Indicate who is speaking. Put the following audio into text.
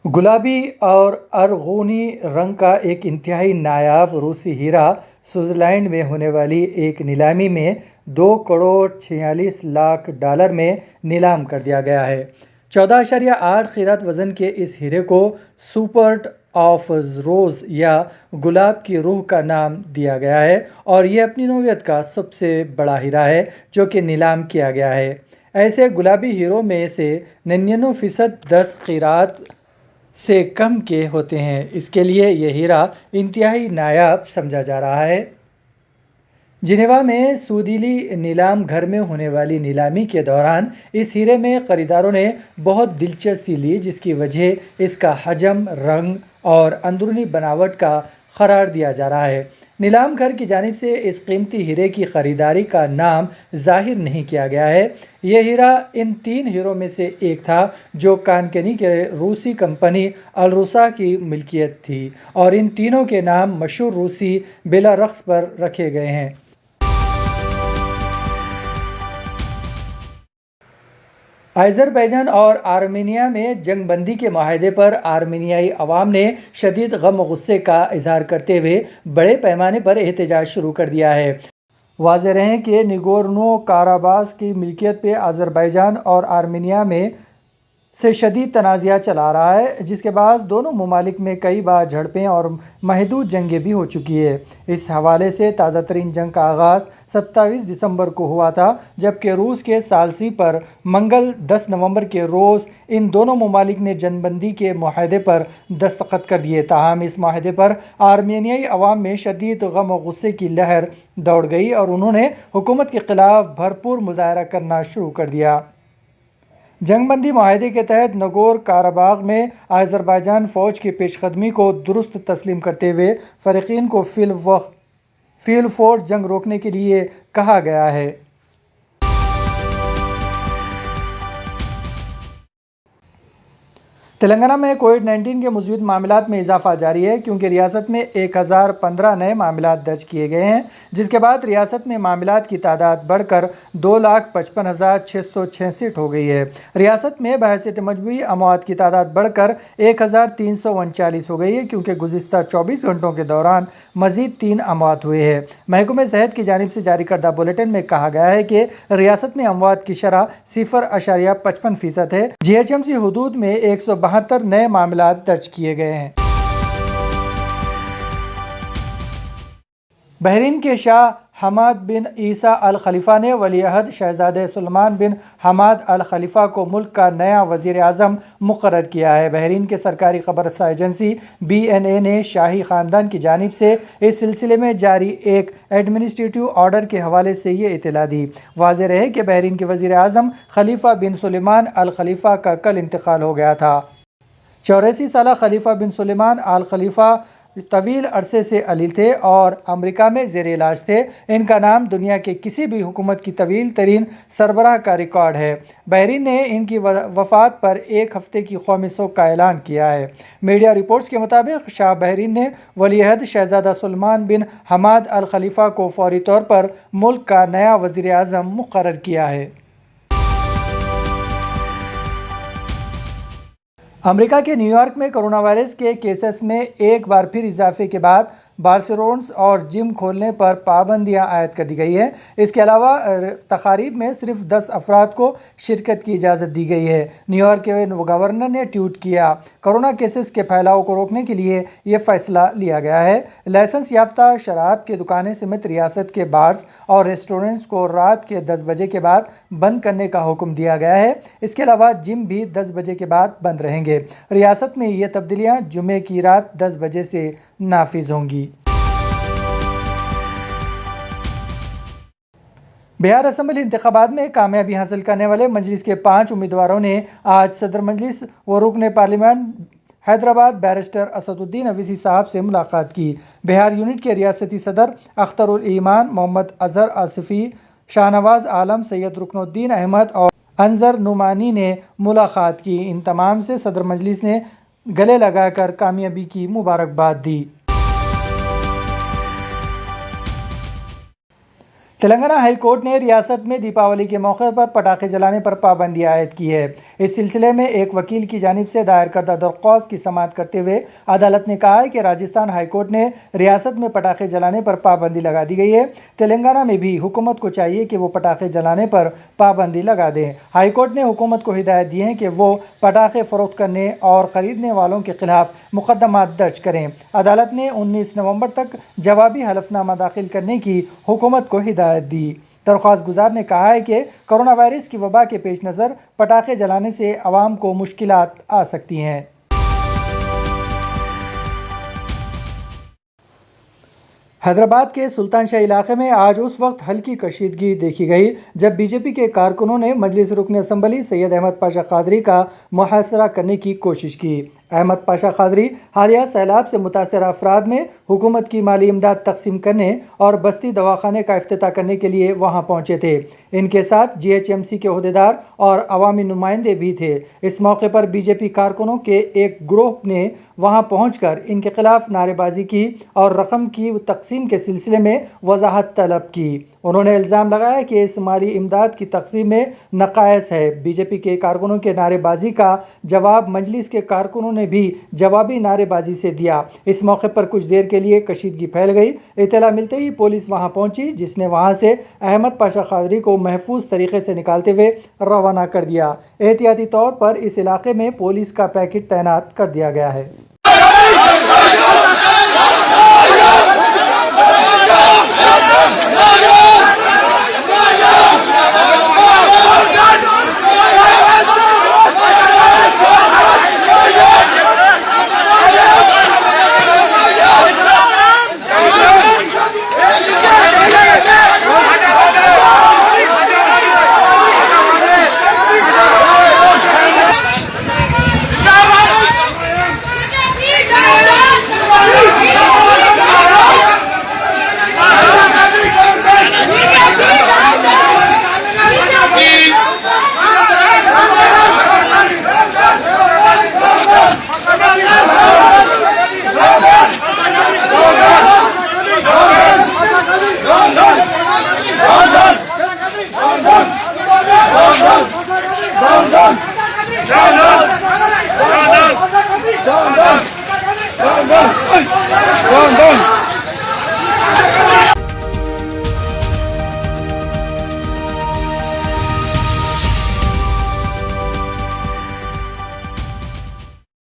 Speaker 1: گلابی اور ارغونی رنگ کا ایک انتہائی نایاب روسی ہیرا سوئٹزرلینڈ میں ہونے والی ایک نیلامی میں $2.46 کروڑ میں نیلام کر دیا گیا ہے۔ 14.8 قیراط وزن کے اس ہیرے کو سپورٹ آف روز یا گلاب کی روح کا نام دیا گیا ہے اور یہ اپنی نوعیت کا سب سے بڑا ہیرا ہے جو کہ نیلام کیا گیا ہے۔ ایسے گلابی ہیروں میں سے 99% 10 قیراط سے کم کے ہوتے ہیں، اس کے لیے یہ ہیرا انتہائی نایاب سمجھا جا رہا ہے۔ جنیوا میں سویڈلی نیلام گھر میں ہونے والی نیلامی کے دوران اس ہیرے میں خریداروں نے بہت دلچسپی لی، جس کی وجہ اس کا حجم، رنگ اور اندرونی بناوٹ کا قرار دیا جا رہا ہے۔ نیلام گھر کی جانب سے اس قیمتی ہیرے کی خریداری کا نام ظاہر نہیں کیا گیا ہے۔ یہ ہیرا ان 3 ہیروں میں سے ایک تھا جو کانکنی کے روسی کمپنی الروسا کی ملکیت تھی اور ان تینوں کے نام مشہور روسی بیلا رقص پر رکھے گئے ہیں۔ آذربائیجان اور آرمینیا میں جنگ بندی کے معاہدے پر آرمینیائی عوام نے شدید غم و غصے کا اظہار کرتے ہوئے بڑے پیمانے پر احتجاج شروع کر دیا ہے۔ واضح رہے کہ نگورنو کاراباخ کی ملکیت پہ آذربائیجان اور آرمینیا میں سے شدید تنازعہ چلا رہا ہے، جس کے بعد دونوں ممالک میں کئی بار جھڑپیں اور محدود جنگیں بھی ہو چکی ہے۔ اس حوالے سے تازہ ترین جنگ کا آغاز 27 دسمبر کو ہوا تھا، جبکہ روس کے ثالثی پر منگل 10 نومبر کے روز ان دونوں ممالک نے جنگ بندی کے معاہدے پر دستخط کر دیے۔ تاہم اس معاہدے پر آرمینیائی عوام میں شدید غم و غصے کی لہر دوڑ گئی اور انہوں نے حکومت کے خلاف بھرپور مظاہرہ کرنا شروع کر دیا۔ جنگ بندی معاہدے کے تحت نگورنو کاراباخ میں آذربائیجان فوج کی پیش قدمی کو درست تسلیم کرتے ہوئے فریقین کو فی الفور جنگ روکنے کے لیے کہا گیا ہے۔ تلنگانہ میں کووڈ-19 کے مثبت معاملات میں اضافہ جاری ہے، کیونکہ ریاست میں 1015 نئے معاملات درج کیے گئے ہیں، جس کے بعد ریاست میں معاملات کی تعداد بڑھ کر 2,55,666 ہو گئی ہے۔ ریاست میں بحیثیت مجموعی اموات کی تعداد بڑھ کر 1,339 ہو گئی ہے، کیونکہ گزشتہ 24 گھنٹوں کے دوران مزید 3 اموات ہوئے ہیں۔ محکمہ صحت کی جانب سے جاری کردہ بلیٹن میں کہا گیا ہے کہ ریاست میں اموات کی شرح 0.55% ہے۔ GHMC حدود میں 172 نئے معاملات درج کیے گئے ہیں۔ بحرین کے شاہ حماد بن عیسیٰ الخلیفہ نے ولی عہد شہزادہ سلمان بن حماد الخلیفہ کو ملک کا نیا وزیر اعظم مقرر کیا ہے۔ بحرین کے سرکاری خبر رساں ایجنسی BNA نے شاہی خاندان کی جانب سے اس سلسلے میں جاری ایک ایڈمنسٹریٹو آرڈر کے حوالے سے یہ اطلاع دی۔ واضح رہے کہ بحرین کے وزیر اعظم خلیفہ بن سلمان الخلیفہ کا کل انتقال ہو گیا تھا۔ 84 سالہ خلیفہ بن سلمان الخلیفہ طویل عرصے سے علیل تھے اور امریکہ میں زیر علاج تھے۔ ان کا نام دنیا کے کسی بھی حکومت کی طویل ترین سربراہ کا ریکارڈ ہے۔ بحرین نے ان کی وفات پر 1 ہفتے کی قومی سوگ کا اعلان کیا ہے۔ میڈیا رپورٹس کے مطابق شاہ بحرین نے ولی عہد شہزادہ سلمان بن حماد الخلیفہ کو فوری طور پر ملک کا نیا وزیر اعظم مقرر کیا ہے۔ امریکہ کے نیو یارک میں کرونا وائرس کے کیسز میں ایک بار پھر اضافے کے بعد بارسلونز اور جم کھولنے پر پابندیاں عائد کر دی گئی ہیں۔ اس کے علاوہ تقاریب میں صرف 10 افراد کو شرکت کی اجازت دی گئی ہے۔ نیو یارک کے گورنر نے ٹویٹ کیا، کورونا کیسز کے پھیلاؤ کو روکنے کے لیے یہ فیصلہ لیا گیا ہے۔ لائسنس یافتہ شراب کی دکانیں سمیت ریاست کے بارز اور ریسٹورنٹس کو رات کے 10 بجے کے بعد بند کرنے کا حکم دیا گیا ہے۔ اس کے علاوہ جم بھی 10 بجے کے بعد بند رہیں گے۔ ریاست میں یہ تبدیلیاں جمعے کی رات 10 بجے سے نافذ ہوں گی۔ بہار اسمبلی انتخابات میں کامیابی حاصل کرنے والے مجلس کے 5 امیدواروں نے آج صدر مجلس و رکن پارلیمنٹ حیدرآباد بیرسٹر اسد الدین اویسی صاحب سے ملاقات کی۔ بہار یونٹ کے ریاستی صدر اختر الایمان، محمد اظہر آصفی، شاہ نواز عالم، سید رکن الدین احمد اور انظر نعمانی نے ملاقات کی۔ ان تمام سے صدر مجلس نے گلے لگا کر کامیابی کی مبارکباد دی۔ تلنگانہ ہائی کورٹ نے ریاست میں دیپاولی کے موقع پر پٹاخے جلانے پر پابندی عائد کی ہے۔ اس سلسلے میں ایک وکیل کی جانب سے دائر کردہ درخواست کی سماعت کرتے ہوئے عدالت نے کہا ہے کہ راجستھان ہائی کورٹ نے ریاست میں پٹاخے جلانے پر پابندی لگا دی گئی ہے۔ تلنگانہ میں بھی حکومت کو چاہیے کہ وہ پٹاخے جلانے پر پابندی لگا دیں۔ ہائی کورٹ نے حکومت کو ہدایت دی ہے کہ وہ پٹاخے فروخت کرنے اور خریدنے والوں کے خلاف مقدمات درج کریں۔ عدالت نے 19 نومبر تک جوابی حلف نامہ داخل کرنے کی حکومت کو ہدایت دی۔ درخواست گزار نے کہا ہے کہ کورونا وائرس کی وبا کے پیش نظر پٹاخے جلانے سے عوام کو مشکلات آ سکتی ہیں۔ حیدرآباد کے سلطان شاہ علاقے میں آج اس وقت ہلکی کشیدگی دیکھی گئی جب بی جے پی کے کارکنوں نے مجلس رکن اسمبلی سید احمد پاشا قادری کا محاصرہ کرنے کی کوشش کی۔ احمد پاشا قادری حالیہ سیلاب سے متاثرہ افراد میں حکومت کی مالی امداد تقسیم کرنے اور بستی دواخانے کا افتتاح کرنے کے لیے وہاں پہنچے تھے۔ ان کے ساتھ جی ایچ ایم سی کے عہدیدار اور عوامی نمائندے بھی تھے۔ اس موقع پر بی جے پی کارکنوں کے ایک گروہ نے وہاں پہنچ کر ان کے خلاف نعرے بازی کی اور رقم کی تقسیم کے سلسلے میں وضاحت طلب کی۔ انہوں نے الزام لگایا کہ اس مالی امداد کی تقسیم میں نقائص ہے۔ بی جے پی کے کارکنوں کے نعرے بازی کا جواب مجلس کے کارکنوں نے بھی جوابی نعرے بازی سے دیا۔ اس موقع پر کچھ دیر کے لیے کشیدگی پھیل گئی۔ اطلاع ملتے ہی پولیس وہاں پہنچی جس نے وہاں سے احمد پاشا قادری کو محفوظ طریقے سے نکالتے ہوئے روانہ کر دیا۔ احتیاطی طور پر اس علاقے میں پولیس کا پیکٹ تعینات کر دیا گیا ہے۔
Speaker 2: Down.